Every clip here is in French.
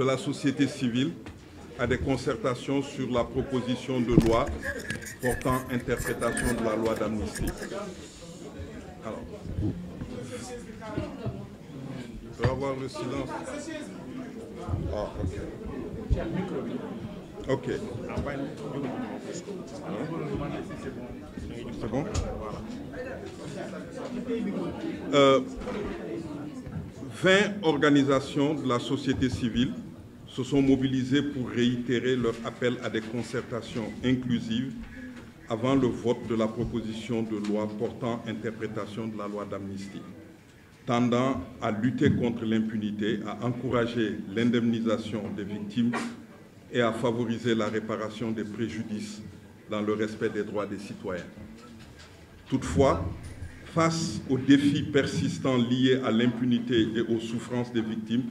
de la société civile à des concertations sur la proposition de loi portant interprétation de la loi d'amnistie. Alors, je vais avoir le silence. Ah, ok. Ok. C'est bon? 20 organisations de la société civile se sont mobilisées pour réitérer leur appel à des concertations inclusives avant le vote de la proposition de loi portant interprétation de la loi d'amnistie, tendant à lutter contre l'impunité, à encourager l'indemnisation des victimes et à favoriser la réparation des préjudices dans le respect des droits des citoyens. Toutefois, face aux défis persistants liés à l'impunité et aux souffrances des victimes,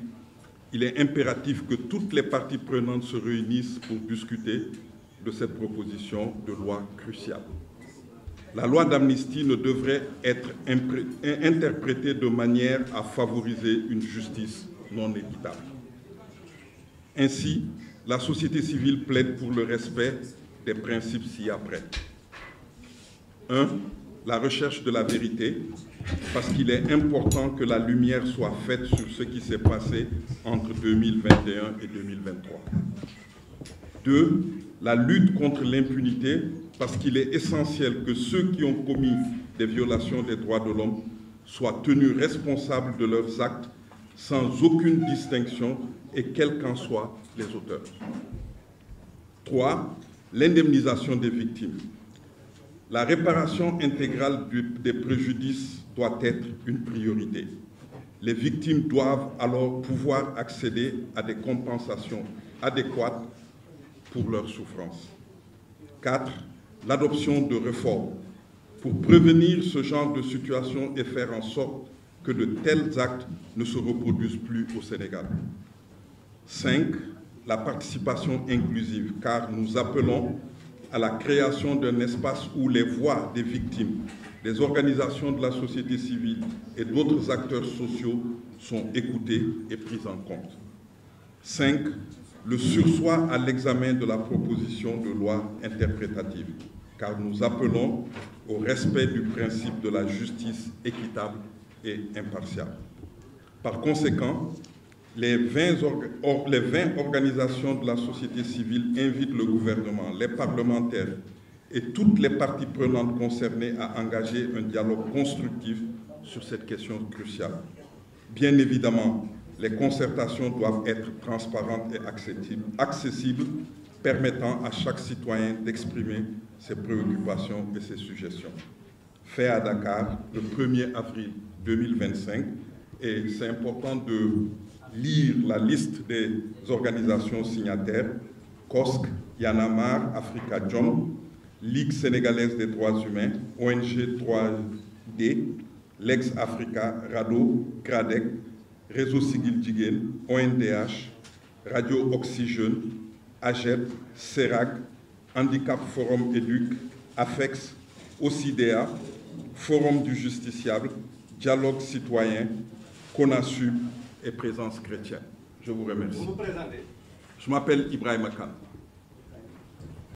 il est impératif que toutes les parties prenantes se réunissent pour discuter de cette proposition de loi cruciale. La loi d'amnistie ne devrait être interprétée de manière à favoriser une justice non équitable. Ainsi, la société civile plaide pour le respect des principes ci-après. 1. La recherche de la vérité, parce qu'il est important que la lumière soit faite sur ce qui s'est passé entre 2021 et 2023. 2. La lutte contre l'impunité, parce qu'il est essentiel que ceux qui ont commis des violations des droits de l'homme soient tenus responsables de leurs actes sans aucune distinction et quels qu'en soient les auteurs. 3. L'indemnisation des victimes. La réparation intégrale des préjudices doit être une priorité. Les victimes doivent alors pouvoir accéder à des compensations adéquates pour leurs souffrances. 4. L'adoption de réformes pour prévenir ce genre de situation et faire en sorte que de tels actes ne se reproduisent plus au Sénégal. 5. La participation inclusive, car nous appelons à la création d'un espace où les voix des victimes, des organisations de la société civile et d'autres acteurs sociaux sont écoutées et prises en compte. 5. Le surseoir à l'examen de la proposition de loi interprétative, car nous appelons au respect du principe de la justice équitable et impartiale. Par conséquent, les 20 organisations de la société civile invitent le gouvernement, les parlementaires et toutes les parties prenantes concernées à engager un dialogue constructif sur cette question cruciale. Bien évidemment, les concertations doivent être transparentes et accessibles, permettant à chaque citoyen d'exprimer ses préoccupations et ses suggestions. Fait à Dakar le 1er avril 2025, et c'est important de lire la liste des organisations signataires: COSC, Y'en a marre, Africa Jom, Ligue sénégalaise des droits humains, ONG 3D, Lex Africa, RADO, CRADEC, Réseau Sigil Jigéen, ONDH, Radio Oxygène, AGEP, CERAC, Handicap Forum Éduc, AFEX, OCIDEA, Forum du Justiciable, Dialogue Citoyen, CONASUB et Présence Chrétienne. Je vous remercie. Vous vous présentez? Je m'appelle Ibrahima Kane.